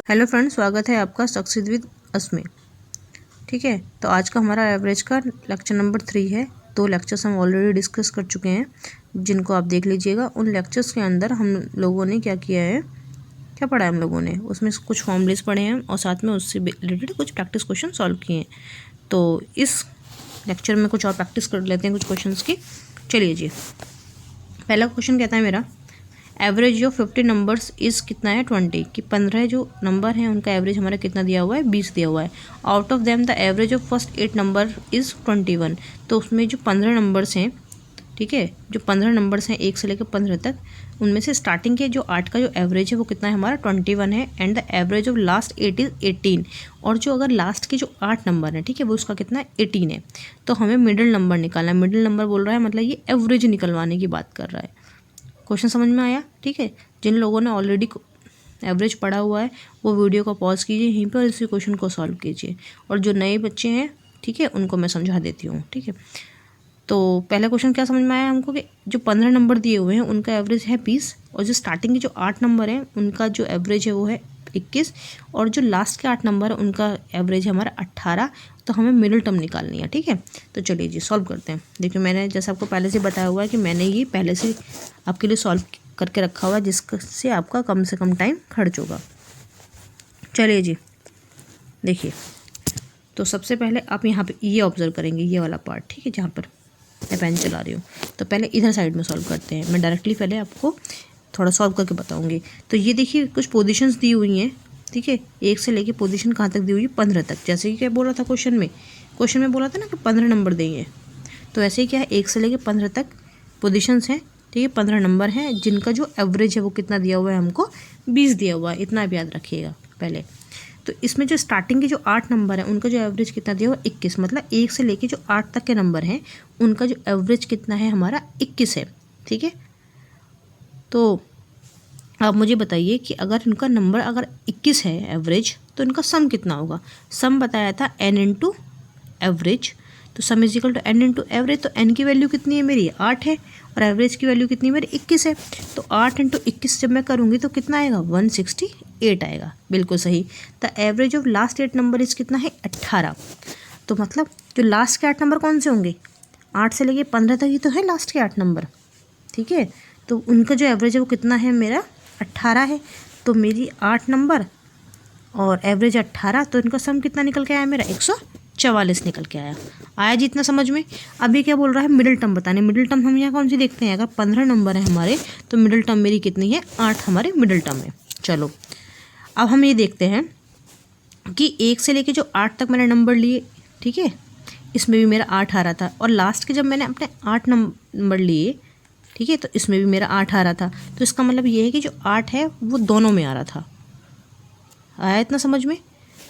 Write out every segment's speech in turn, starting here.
Hello friends, स्वागत है आपका सक्सेस विद अस में। ठीक है, तो आज का हमारा एवरेज का लेक्चर नंबर 3 है। 2 लेक्चर्स हम ऑलरेडी डिस्कस कर चुके हैं, जिनको आप देख लीजिएगा। उन लेक्चर्स के अंदर हम लोगों ने क्या किया है, क्या पढ़ा है हम लोगों ने, उसमें कुछ फॉर्मूलेस पढ़े हैं और साथ में उससे रिलेटेड कुछ प्रैक्टिस क्वेश्चन सॉल्व किए हैं। तो इस लेक्चर में कुछ और प्रैक्टिस कर लेते हैं कुछ क्वेश्चन की। चलिए जी, पहला क्वेश्चन कहता है मेरा, एवरेज ऑफ 50 नंबर्स इज़ कितना है 20, कि 15 जो नंबर हैं उनका एवरेज हमारा कितना दिया हुआ है, 20 दिया हुआ है। Out of them the average of first 8 number is 21। तो उसमें जो 15 नंबर्स हैं, ठीक है, जो 15 नंबर्स हैं 1 से लेकर 15 तक, उनमें से स्टार्टिंग के जो 8 का जो एवरेज है वो कितना है हमारा 21 है। And the average of last 8 is 18। और जो अगर लास्ट के जो 8 नंबर हैं, ठीक है, वो उसका कितना है 18 है। तो हमें मिडिल नंबर निकालना है। मिडिल नंबर बोल रहा है मतलब ये एवरेज निकलवाने की बात कर रहा है। क्वेश्चन समझ में आया? ठीक है, जिन लोगों ने ऑलरेडी एवरेज पढ़ा हुआ है वो वीडियो को पॉज कीजिए यहीं पर, इसी क्वेश्चन को सॉल्व कीजिए। और जो नए बच्चे हैं, ठीक है, उनको मैं समझा देती हूँ। ठीक है, तो पहला क्वेश्चन क्या समझ में आया हमको कि जो 15 नंबर दिए हुए हैं उनका एवरेज है 20, और जो स्टार्टिंग के जो 8 नंबर हैं उनका जो एवरेज है वो है 21, और जो लास्ट के 8 नंबर है उनका एवरेज है हमारा 18। तो हमें मिडिल टर्म निकालनी है। ठीक है, तो चलिए जी सॉल्व करते हैं। देखिए, मैंने जैसे आपको पहले से बताया हुआ है कि मैंने ये पहले से आपके लिए सॉल्व करके रखा हुआ है, जिससे आपका कम से कम टाइम खर्च होगा। चलिए जी, देखिए, तो सबसे पहले आप यहाँ पे ये ऑब्जर्व करेंगे, ये वाला पार्ट, ठीक है, जहाँ पर मैं पेन चला रही हूँ। तो पहले इधर साइड में सॉल्व करते हैं। मैं डायरेक्टली पहले आपको थोड़ा सॉल्व करके बताऊँगी। तो ये देखिए, कुछ पोजीशंस दी हुई हैं, ठीक है, 1 से लेके पोजीशन कहाँ तक दी हुई है, 15 तक। जैसे कि क्या बोला था क्वेश्चन में बोला था ना कि 15 नंबर देंगे। तो ऐसे ही क्या है, 1 से लेके 15 तक पोजीशंस हैं, ठीक है, 15 नंबर हैं, जिनका जो एवरेज है वो कितना दिया हुआ है हमको, 20 दिया हुआ है। इतना आप याद रखिएगा पहले। तो इसमें जो स्टार्टिंग के जो 8 नंबर हैं उनका जो एवरेज कितना दिया हुआ है, 21। मतलब 1 से लेके जो 8 तक के नंबर हैं उनका जो एवरेज कितना है हमारा, 21 है। ठीक है, तो आप मुझे बताइए कि अगर इनका नंबर अगर 21 है एवरेज, तो इनका सम कितना होगा। सम बताया था n इंटू एवरेज, तो sum is equal to n into average. तो n की वैल्यू कितनी है मेरी, 8 है, और एवरेज की वैल्यू कितनी है मेरी, 21 है। तो 8 इंटू 21 जब मैं करूँगी तो कितना आएगा, 168 आएगा। बिल्कुल सही। The average of last 8 number इस कितना है, 18। तो मतलब जो लास्ट के 8 नंबर कौन से होंगे, 8 से लेके 15 तक ही तो है लास्ट के 8 नंबर। ठीक है, तो उनका जो एवरेज है वो कितना है मेरा, 18 है। तो मेरी 8 नंबर और एवरेज 18, तो इनका सम कितना निकल के आया मेरा, 144 निकल के आया। आया जी इतना समझ में? अभी क्या बोल रहा है, मिडिल टर्म बताने। मिडिल टर्म हम यहाँ कौन सी देखते हैं, अगर 15 नंबर है हमारे तो मिडिल टर्म मेरी कितनी है, 8 हमारे मिडिल टर्म है। चलो, अब हम ये देखते हैं कि 1 से लेके जो 8 तक मैंने नंबर लिए, ठीक है, इसमें भी मेरा 8 आ रहा था, और लास्ट के जब मैंने अपने 8 नंबर लिए, ठीक है, तो इसमें भी मेरा 8 आ रहा था। तो इसका मतलब ये है कि जो 8 है वो दोनों में आ रहा था। आया इतना समझ में?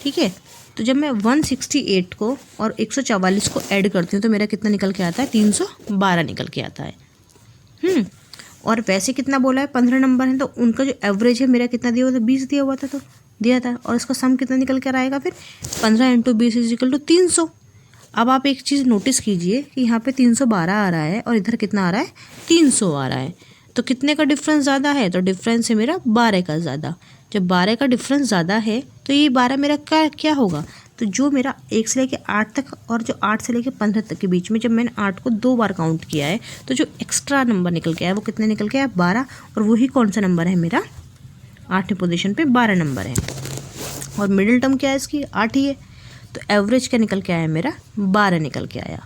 ठीक है, तो जब मैं 168 को और 144 को ऐड करती हूँ तो मेरा कितना निकल के आता है, 312 निकल के आता है। और वैसे कितना बोला है, 15 नंबर हैं, तो उनका जो एवरेज है मेरा कितना दिया हुआ था, 20 दिया हुआ था, तो दिया था। और इसका सम कितना निकल कर आएगा फिर, 15 इंटू 20 इज इक्वल टू 300। अब आप एक चीज़ नोटिस कीजिए कि यहाँ पे 312 आ रहा है और इधर कितना आ रहा है, 300 आ रहा है। तो कितने का डिफरेंस ज़्यादा है, तो डिफरेंस है मेरा 12 का ज़्यादा। जब 12 का डिफरेंस ज़्यादा है तो ये 12 मेरा क्या होगा, तो जो मेरा 1 से लेके 8 तक और जो 8 से लेके 15 तक के बीच में जब मैंने 8 को 2 बार काउंट किया है तो जो एक्स्ट्रा नंबर निकल के आया वो कितने निकल के आया, 12। और वही कौन सा नंबर है मेरा, 8वें पोजीशन पे 12 नंबर है। और मिडिल टर्म क्या है इसकी, 8 ही है। तो एवरेज क्या निकल के आया मेरा, 12 निकल के आया।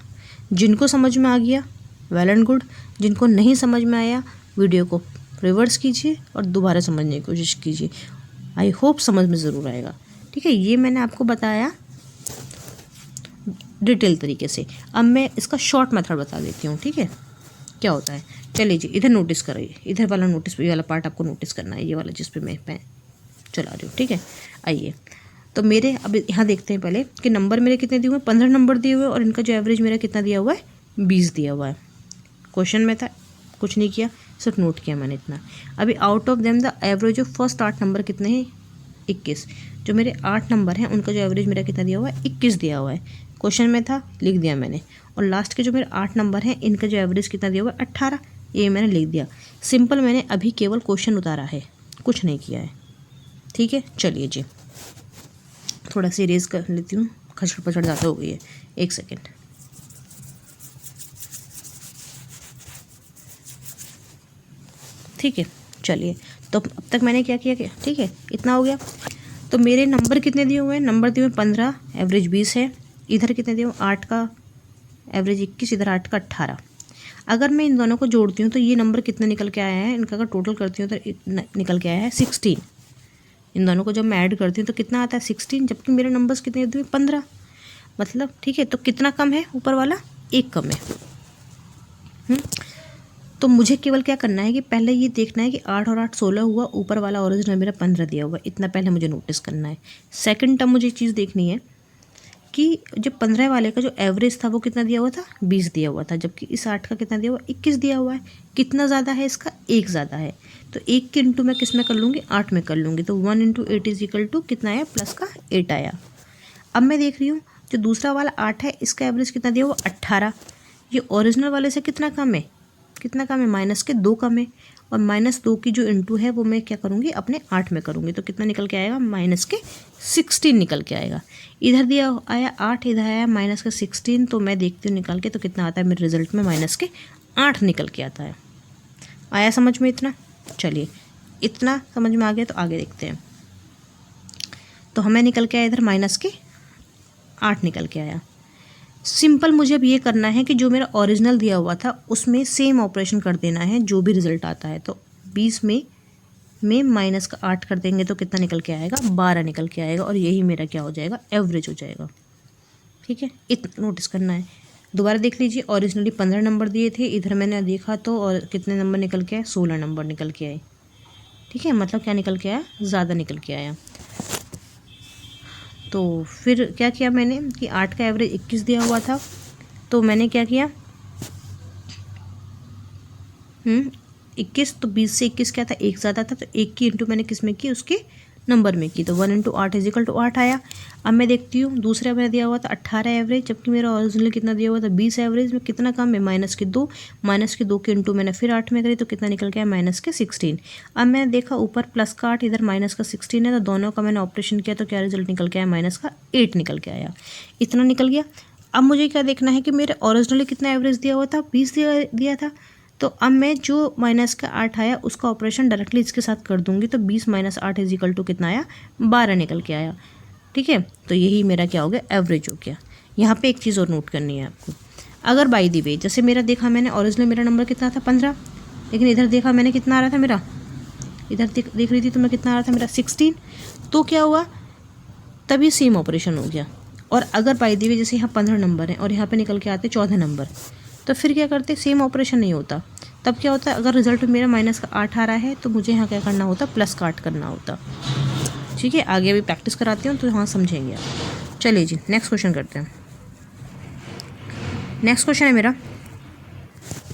जिनको समझ में आ गया वेल एंड गुड, जिनको नहीं समझ में आया वीडियो को रिवर्स कीजिए और दोबारा समझने की कोशिश कीजिए। आई होप समझ में ज़रूर आएगा। ठीक है, ये मैंने आपको बताया डिटेल तरीके से। अब मैं इसका शॉर्ट मेथड बता देती हूँ। ठीक है, क्या होता है, चलिए जी इधर नोटिस करिए, इधर वाला नोटिस, ये वाला पार्ट आपको नोटिस करना है, ये वाला जिस पे मैं पेन चला रही हूँ। ठीक है, आइए, तो मेरे अब यहाँ देखते हैं पहले कि नंबर मेरे कितने दिए हुए हैं, 15 नंबर दिए हुए हैं, और इनका जो एवरेज मेरा कितना दिया हुआ है, 20 दिया हुआ है। क्वेश्चन में था, कुछ नहीं किया, सिर्फ नोट किया मैंने इतना। अभी out of them the average of first 8 number कितने हैं, 21। जो मेरे 8 नंबर हैं उनका जो एवरेज मेरा कितना दिया हुआ है, 21 दिया हुआ है। क्वेश्चन में था, लिख दिया मैंने। और लास्ट के जो मेरे 8 नंबर हैं इनका जो एवरेज कितना दिया हुआ है, 18, ये मैंने लिख दिया। सिंपल, मैंने अभी केवल क्वेश्चन उतारा है, कुछ नहीं किया है। ठीक है, चलिए जी थोड़ा सी इरेज कर लेती हूँ, खचड़ पचड़ ज़्यादा हो गई है, एक सेकेंड। ठीक है, चलिए तो अब तक मैंने क्या किया, ठीक है इतना हो गया। तो मेरे नंबर कितने दिए हुए हैं, नंबर दिए हुए 15, एवरेज 20 है। इधर कितने दिए हुए, 8 का एवरेज 21, इधर 8 का 18। अगर मैं इन दोनों को जोड़ती हूँ तो ये नंबर कितने निकल के आया है, इनका अगर टोटल करती हूँ तो निकल के आया है 16। इन दोनों को जब मैं ऐड करती हूँ तो कितना आता है 16, जबकि मेरे नंबर्स कितने दिए 15, मतलब ठीक है। तो कितना कम है, ऊपर वाला 1 कम है। तो मुझे केवल क्या करना है कि पहले ये देखना है कि 8 और 8 16 हुआ, ऊपर वाला ओरिजिनल मेरा 15 दिया हुआ, इतना पहले मुझे नोटिस करना है। सेकंड टर्म मुझे एक चीज़ देखनी है कि जो 15 वाले का जो एवरेज था वो कितना दिया हुआ था, 20 दिया हुआ था, जबकि इस 8 का कितना दिया हुआ, 21 दिया हुआ है। कितना ज़्यादा है इसका, 1 ज़्यादा है। तो 1 के इंटू मैं किस में कर लूँगी, 8 में कर लूँगी। तो 1 इंटू 8 इज इक्वल टू कितना आया, प्लस का 8 आया। अब मैं देख रही हूँ जो दूसरा वाला 8 है, इसका एवरेज कितना दिया हुआ, 18। ये ओरिजिनल वाले से कितना कम है, कितना कम है, माइनस के 2 कम है। और -2 की जो इंटू है वो मैं क्या करूँगी, अपने 8 में करूँगी। तो कितना निकल के आएगा, माइनस के 16 निकल के आएगा। इधर दिया आया 8, इधर आया माइनस के 16। तो मैं देखती हूँ निकाल के तो कितना आता है मेरे रिजल्ट में, माइनस के 8 निकल के आता है। आया समझ में इतना, चलिए इतना समझ में आ गया तो आगे देखते हैं। तो हमें निकल के आया इधर माइनस के 8 निकल के आया। सिंपल मुझे अब ये करना है कि जो मेरा ओरिजिनल दिया हुआ था उसमें सेम ऑपरेशन कर देना है, जो भी रिजल्ट आता है। तो 20 में माइनस का 8 कर देंगे तो कितना निकल के आएगा, 12 निकल के आएगा। और यही मेरा क्या हो जाएगा, एवरेज हो जाएगा। ठीक है, इतना नोटिस करना है। दोबारा देख लीजिए, ओरिजिनली 15 नंबर दिए थे, इधर मैंने देखा तो और कितने नंबर निकल के आए, 16 नंबर निकल के आए। ठीक है, मतलब क्या निकल के आया, ज़्यादा निकल के आया। तो फिर क्या किया मैंने कि 8 का एवरेज 21 दिया हुआ था, तो मैंने क्या किया, 21, तो 20 से 21 क्या था, 1 ज़्यादा था। तो 1 की इंटू मैंने किस में की, उसके नंबर में की। तो 1 इंटू 8 इज इक्वल टू 8 आया। अब मैं देखती हूँ दूसरा मेरा दिया हुआ था 18 एवरेज, जबकि मेरा ओरिजिनल कितना दिया हुआ था, 20 एवरेज में कितना कम है, माइनस के 2। माइनस के 2 के इंटू मैंने फिर 8 में करी तो कितना निकल गया, माइनस के 16। अब मैंने देखा ऊपर प्लस का 8, इधर माइनस का 16 है, तो दोनों का मैंने ऑपरेशन किया तो क्या रिजल्ट निकल के आया, माइनस का 8 निकल के आया। इतना निकल गया। अब मुझे क्या देखना है कि मेरे ओरिजिनली कितना एवरेज दिया हुआ था, 20 दिया था। तो अब मैं जो माइनस का 8 आया उसका ऑपरेशन डायरेक्टली इसके साथ कर दूंगी। तो 20 माइनस 8 इज इक्वल टू कितना आया, 12 निकल के आया। ठीक है, तो यही मेरा क्या हो गया, एवरेज हो गया। यहाँ पे एक चीज़ और नोट करनी है आपको। अगर बाई दी वे जैसे मेरा देखा मैंने, ओरिजिनल मेरा नंबर कितना था 15, लेकिन इधर देखा मैंने कितना आ रहा था मेरा, इधर देख रही थी तो मैं कितना आ रहा था मेरा 16। तो क्या हुआ, तभी सेम ऑपरेशन हो गया। और अगर बाई दी वे जैसे यहाँ 15 नंबर है और यहाँ पे निकल के आते 14 नंबर, तो फिर क्या करते, सेम ऑपरेशन नहीं होता। तब क्या होता है, अगर रिजल्ट मेरा माइनस का 8 आ रहा है तो मुझे यहाँ क्या करना होता, प्लस का 8 करना होता। ठीक है, आगे अभी प्रैक्टिस कराती हूँ तो हाँ समझेंगे आप। चलिए जी नेक्स्ट क्वेश्चन करते हैं। नेक्स्ट क्वेश्चन है मेरा,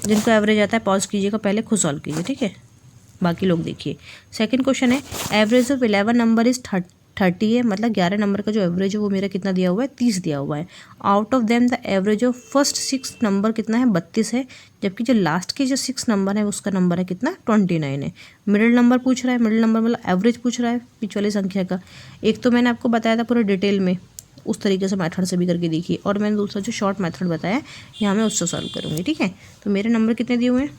जिनको एवरेज आता है पॉज कीजिएगा, पहले खुद सॉल्व कीजिए। ठीक है, बाकी लोग देखिए। सेकंड क्वेश्चन है, एवरेज ऑफ 11 नंबर इज 30 है, मतलब 11 नंबर का जो एवरेज है वो मेरा कितना दिया हुआ है, 30 दिया हुआ है। Out of them the average of first 6 number कितना है, 32 है, जबकि जो लास्ट के जो 6 नंबर है उसका नंबर है कितना, 29 है। मिडिल नंबर पूछ रहा है, मिडिल नंबर मतलब एवरेज पूछ रहा है बीच वाली संख्या का। एक तो मैंने आपको बताया था पूरे डिटेल में, उस तरीके से मेथड से भी करके देखिए, और मैंने दूसरा जो शॉर्ट मेथड बताया यहाँ मैं उससे सॉल्व करूँगी। ठीक है, तो मेरे नंबर कितने दिए हुए हैं,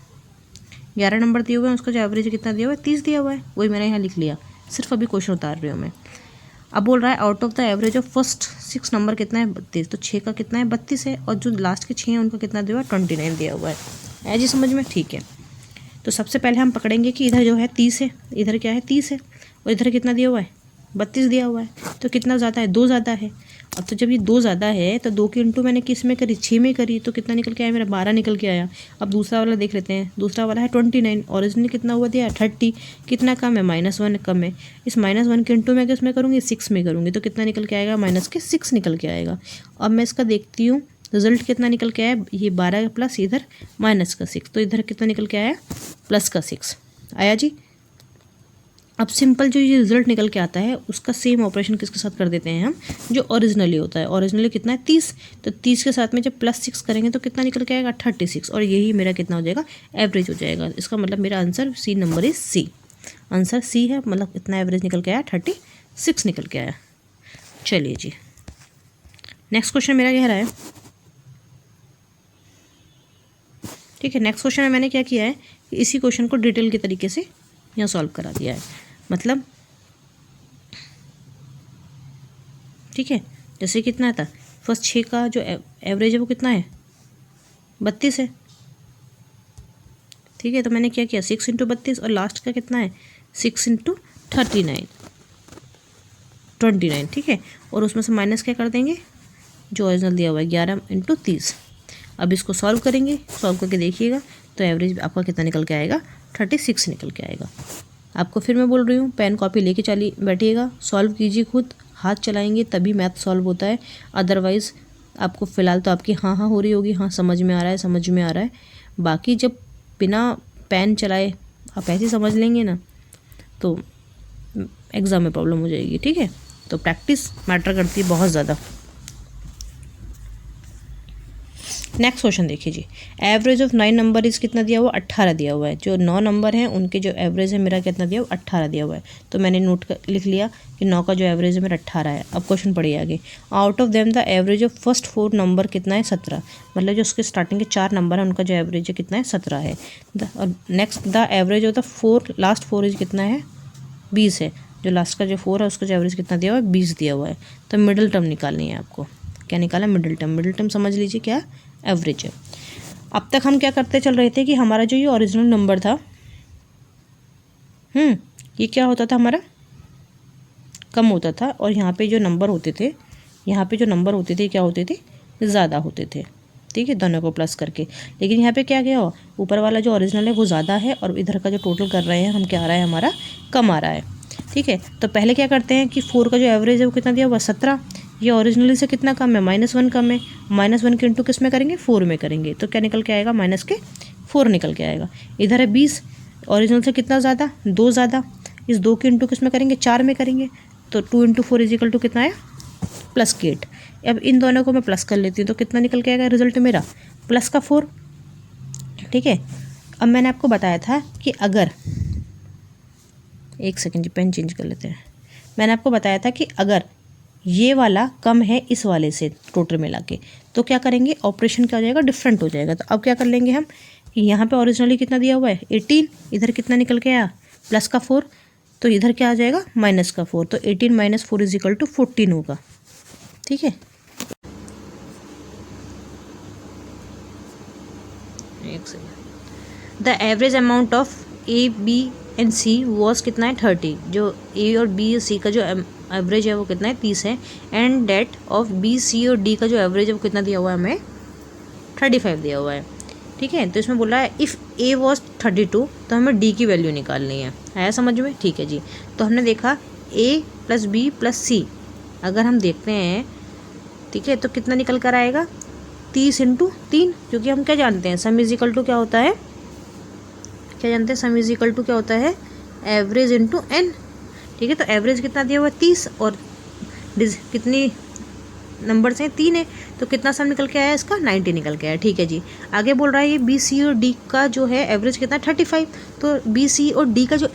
11 नंबर दिए हुए हैं, उसका जो एवरेज कितना दिया हुआ है, 30 दिया हुआ है, वही मैंने यहाँ लिख लिया, सिर्फ अभी क्वेश्चन उतार रही हूँ मैं। अब बोल रहा है out of the average of first 6 number कितना है, 32। तो 6 का कितना है, 32 है, और जो लास्ट के 6 हैं उनका कितना दिया हुआ है, 29 दिया हुआ है जी समझ में। ठीक है, तो सबसे पहले हम पकड़ेंगे कि इधर जो है 30 है, इधर क्या है 30 है, और इधर कितना दिया हुआ है, 32 दिया हुआ है। तो कितना ज़्यादा है, 2 ज़्यादा है। अब तो जब ये 2 ज़्यादा है तो 2 की इंटू मैंने किस में करी, 6 में करी, तो कितना निकल के आया मेरा, 12 निकल के आया। अब दूसरा वाला देख लेते हैं, दूसरा वाला है 29, ओरिजिनली कितना हुआ दिया, 30, कितना कम है, -1 कम है। इस -1 के इंटू मैं किस में करूँगी, 6 में करूँगी, तो कितना निकल के आएगा, माइनस के 6 निकल के आएगा। अब मैं इसका देखती हूँ रिजल्ट कितना निकल के आया, ये 12 प्लस इधर माइनस का 6, तो इधर कितना निकल के आया, प्लस का 6 आया जी। अब सिंपल जो ये रिजल्ट निकल के आता है उसका सेम ऑपरेशन किसके साथ कर देते हैं हम, जो ओरिजिनली होता है। ओरिजिनली कितना है, 30, तो 30 के साथ में जब +6 करेंगे तो कितना निकल के आएगा, 36, और यही मेरा कितना हो जाएगा, एवरेज हो जाएगा। इसका मतलब मेरा answer C number is C. Answer C है, मतलब इतना एवरेज निकल के आया, 36 निकल के आया। चलिए जी, नेक्स्ट क्वेश्चन मेरा कह रहा है, ठीक है, नेक्स्ट क्वेश्चन में मैंने क्या किया है कि इसी क्वेश्चन को डिटेल के तरीके से यहाँ सॉल्व करा दिया है। मतलब ठीक है, जैसे कितना था, फर्स्ट 6 का जो एवरेज है वो कितना है, 32 है। ठीक है, तो मैंने क्या किया, 6 × 32, और लास्ट का कितना है, 6 × 39, 29। ठीक है, और उसमें से माइनस क्या कर देंगे, जो ओरिजिनल दिया हुआ है 11 × 30। अब इसको सॉल्व करेंगे, सॉल्व करके देखिएगा तो एवरेज आपका कितना निकल के आएगा, 36 निकल के आएगा। आपको फिर मैं बोल रही हूँ, पेन कॉपी लेके चलिए, बैठिएगा, सॉल्व कीजिए, खुद हाथ चलाएंगे तभी मैथ सॉल्व होता है। अदरवाइज़ आपको फ़िलहाल तो आपकी हाँ हाँ हो रही होगी, हाँ समझ में आ रहा है, समझ में आ रहा है। बाकी जब बिना पेन चलाए आप ऐसे समझ लेंगे ना तो एग्ज़ाम में प्रॉब्लम हो जाएगी। ठीक है, तो प्रैक्टिस मैटर करती है बहुत ज़्यादा। नेक्स्ट क्वेश्चन देखिए जी, एवरेज ऑफ 9 नंबर इस कितना दिया हुआ, 18 दिया हुआ है। जो 9 नंबर हैं उनके जो एवरेज है मेरा कितना दिया हुआ, 18 दिया हुआ है। तो मैंने नोट कर लिख लिया कि 9 का जो एवरेज है मेरा 18 है। अब क्वेश्चन पढ़िए आगे, out of them the average of first 4 number कितना है, 17। मतलब जो उसके स्टार्टिंग के 4 नंबर हैं उनका जो एवरेज है कितना है, 17 है। Next the average of the last 4 is कितना है, 20 है। जो लास्ट का जो 4 है उसका जो एवरेज कितना दिया हुआ है, 20 दिया हुआ है। तो मिडिल टर्म निकालनी है आपको। क्या निकाला, मिडिल टर्म। मिडिल टर्म समझ लीजिए क्या एवरेज है। अब तक हम क्या करते चल रहे थे कि हमारा जो ये ओरिजिनल नंबर था, ये क्या होता था, हमारा कम होता था, और यहाँ पे जो नंबर होते थे, यहाँ पे जो नंबर होते थे क्या होते थे, ज़्यादा होते थे। ठीक है, दोनों को प्लस करके। लेकिन यहाँ पे क्या गया हो, ऊपर वाला जो ओरिजिनल है वो ज़्यादा है, और इधर का जो टोटल कर रहे हैं हम क्या आ रहा है, हमारा कम आ रहा है। ठीक है, तो पहले क्या करते हैं कि 4 का जो एवरेज है वो कितना दिया हुआ, 17। ये ओरिजिनली से कितना कम है, -1 कम है। -1 के इंटू किस में करेंगे, 4 में करेंगे। तो क्या निकल के आएगा, -4 निकल के आएगा। इधर है 20, ओरिजिनल से कितना ज़्यादा, 2 ज़्यादा। इस 2 के इंटू किस में करेंगे, 4 में करेंगे। तो 2 × 4 = कितना है, +8। अब इन दोनों को मैं प्लस कर लेती हूँ तो कितना निकल के आएगा रिजल्ट मेरा, +4। ठीक है, अब मैंने आपको बताया था कि अगर, एक सेकेंड जी, पेन चेंज कर लेते हैं। मैंने आपको बताया था कि अगर ये वाला कम है इस वाले से टोटल मिला के, तो क्या करेंगे, ऑपरेशन क्या हो जाएगा, डिफरेंट हो जाएगा। तो अब क्या कर लेंगे हम कि यहाँ पे ओरिजिनली कितना दिया हुआ है, 18। इधर कितना निकल के आया, +4। तो इधर क्या आ जाएगा, -4। तो 18 - 4 = 14 होगा। ठीक है, एक second. The average amount of A, B and C was कितना है, 30। जो A और B और C का जो एवरेज है वो कितना है, 30 है। And date of B, C और D का जो एवरेज है वो कितना दिया हुआ है, हमें 35 दिया हुआ है। ठीक है, तो इसमें बोला है इफ़ A वॉज 32, तो हमें D की वैल्यू निकालनी है। आया समझ में? ठीक है जी, तो हमने देखा A + B + C, अगर हम देखते हैं, ठीक है, तो कितना निकल कर आएगा, 30 × 3। क्योंकि हम क्या जानते हैं, सम इज इक्वल टू क्या होता है, क्या जानते हैं, सम इज इक्वल टू क्या होता है, एवरेज × n। ठीक है, तो एवरेज कितना दिया हुआ है, 30, और कितनी नंबर्स हैं, 3 है। तो कितना सम निकल के आया इसका, 90 निकल के आया। ठीक है जी, आगे बोल रहा है ये B, C और D का जो है एवरेज कितना, 35। तो B, C और D का जो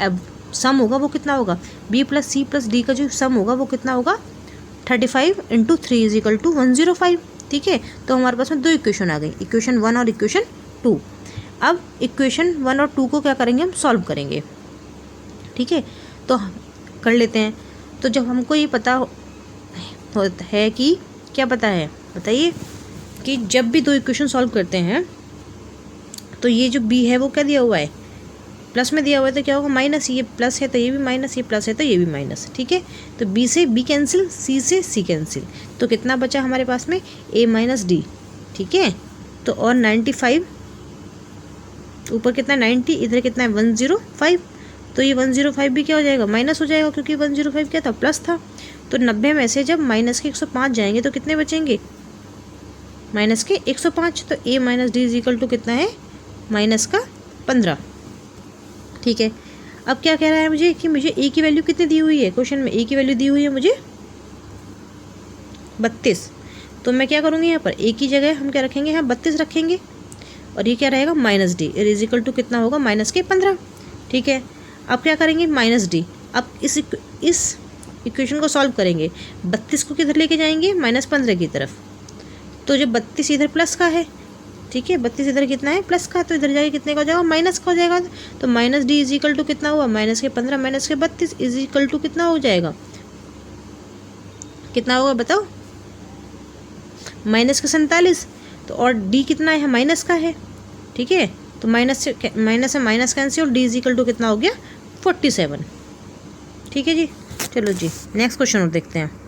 सम होगा वो कितना होगा, B + C + D का जो सम होगा वो कितना होगा, 35 × 3 = 105। ठीक है, तो हमारे पास में 2 इक्वेशन आ गई, इक्वेशन 1 और इक्वेशन 2। अब इक्वेशन 1 और 2 को क्या करेंगे, हम सॉल्व करेंगे। ठीक है, तो कर लेते हैं। तो जब हमको ये पता है कि क्या पता है, बताइए, कि जब भी 2 इक्वेशन सॉल्व करते हैं तो ये जो B है वो क्या दिया हुआ है, प्लस में दिया हुआ है। तो क्या होगा, माइनस, ये प्लस है तो ये भी माइनस, ये प्लस है तो ये भी माइनस। ठीक है, तो B से B कैंसिल, C से C कैंसिल। तो कितना बचा हमारे पास में, A - D। ठीक है, तो और 95, ऊपर कितना 90, इधर कितना है 105। तो ये 105 भी क्या हो जाएगा, माइनस हो जाएगा, क्योंकि 105 क्या था, प्लस था। तो 90 में से जब माइनस के 105 जाएंगे तो कितने बचेंगे, माइनस के 105। तो A - D = कितना है, -15। ठीक है, अब क्या कह रहा है मुझे कि मुझे A की वैल्यू कितनी दी हुई है, क्वेश्चन में A की वैल्यू दी हुई है मुझे 32। तो मैं क्या करूँगी, यहाँ पर A की जगह हम क्या रखेंगे, यहाँ 32 रखेंगे, और ये क्या रहेगा, -D = कितना होगा, -15। ठीक है, अब क्या करेंगे, माइनस डी। अब इस इक्वेशन को सॉल्व करेंगे, 32 को किधर लेके जाएंगे, -15 की तरफ। तो जब 32 इधर प्लस का है, ठीक है, 32 इधर कितना है, प्लस का, तो इधर जाके कितने का हो जाएगा, माइनस का हो जाएगा। तो minus d is equal to कितना हुआ, -15 माइनस के 32 इज इक्वल टू कितना हो जाएगा, कितना होगा बताओ, -47। तो और डी कितना है, माइनस का है, ठीक है, तो माइनस से माइनस कैंसिल और डी इज इक्वल टू कितना हो गया, 47। ठीक है जी, चलो जी नेक्स्ट क्वेश्चन और देखते हैं।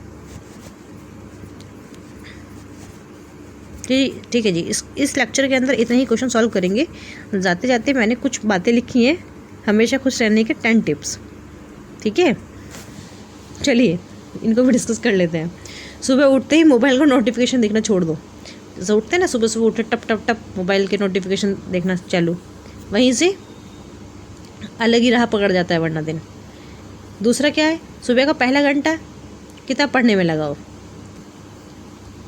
ठीक है जी, इस लेक्चर के अंदर इतने ही क्वेश्चन सॉल्व करेंगे। जाते जाते मैंने कुछ बातें लिखी हैं हमेशा खुश रहने के 10 टिप्स। ठीक है, चलिए इनको भी डिस्कस कर लेते हैं। सुबह उठते ही मोबाइल को नोटिफिकेशन देखना छोड़ दो। जैसे उठते हैं ना, सुबह सुबह उठे टप टप टप मोबाइल के नोटिफिकेशन देखना चालू, वहीं से अलग ही राह पकड़ जाता है वरना दिन। दूसरा क्या है, सुबह का पहला घंटा किताब पढ़ने में लगाओ।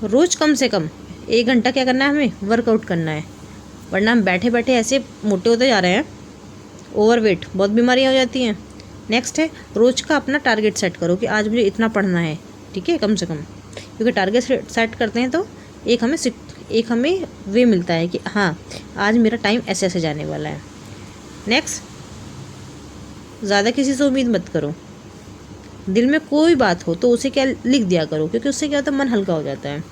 रोज़ कम से कम 1 घंटा क्या करना है, हमें वर्कआउट करना है, वरना हम बैठे बैठे ऐसे मोटे होते जा रहे हैं, ओवरवेट, बहुत बीमारियाँ हो जाती हैं। नेक्स्ट है, रोज़ का अपना टारगेट सेट करो कि आज मुझे इतना पढ़ना है, ठीक है, कम से कम, क्योंकि टारगेट सेट करते हैं तो एक हमें वे मिलता है कि हाँ आज मेरा टाइम ऐसे ऐसे जाने वाला है। नेक्स्ट, ज़्यादा किसी से उम्मीद मत करो। दिल में कोई बात हो तो उसे क्या लिख दिया करो, क्योंकि उससे क्या होता है, मन हल्का हो जाता है।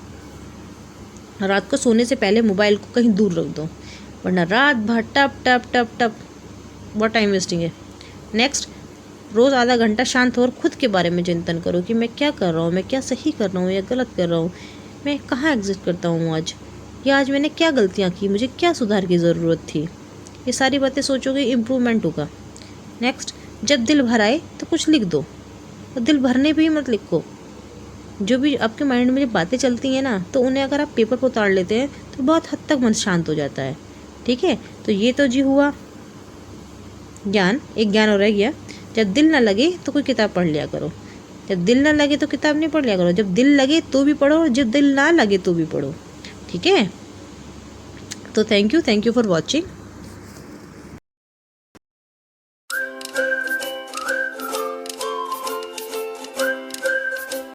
रात को सोने से पहले मोबाइल को कहीं दूर रख दो, वरना रात भर टप टप टप टप बहुत टाइम वेस्टिंग है। नेक्स्ट, रोज़ आधा घंटा शांत और खुद के बारे में चिंतन करो कि मैं क्या कर रहा हूँ, मैं क्या सही कर रहा हूँ या गलत कर रहा हूँ, मैं कहाँ एग्जिस्ट करता हूँ आज, या आज मैंने क्या गलतियाँ की, मुझे क्या सुधार की ज़रूरत थी। ये सारी बातें सोचोगे, इम्प्रूवमेंट होगा। नेक्स्ट, जब दिल भर आए तो कुछ लिख दो, और दिल भरने पे ही मत लिखो। जो भी आपके माइंड में जो बातें चलती हैं ना, तो उन्हें अगर आप पेपर पर उतार लेते हैं तो बहुत हद तक मन शांत हो जाता है। ठीक है, तो ये तो जी हुआ ज्ञान, एक ज्ञान और रह गया। जब दिल ना लगे तो कोई किताब पढ़ लिया करो, जब दिल ना लगे तो किताब नहीं पढ़ लिया करो, जब दिल लगे तो भी पढ़ो, जब दिल ना लगे तो भी पढ़ो। ठीक है, तो थैंक यू फॉर वॉचिंग।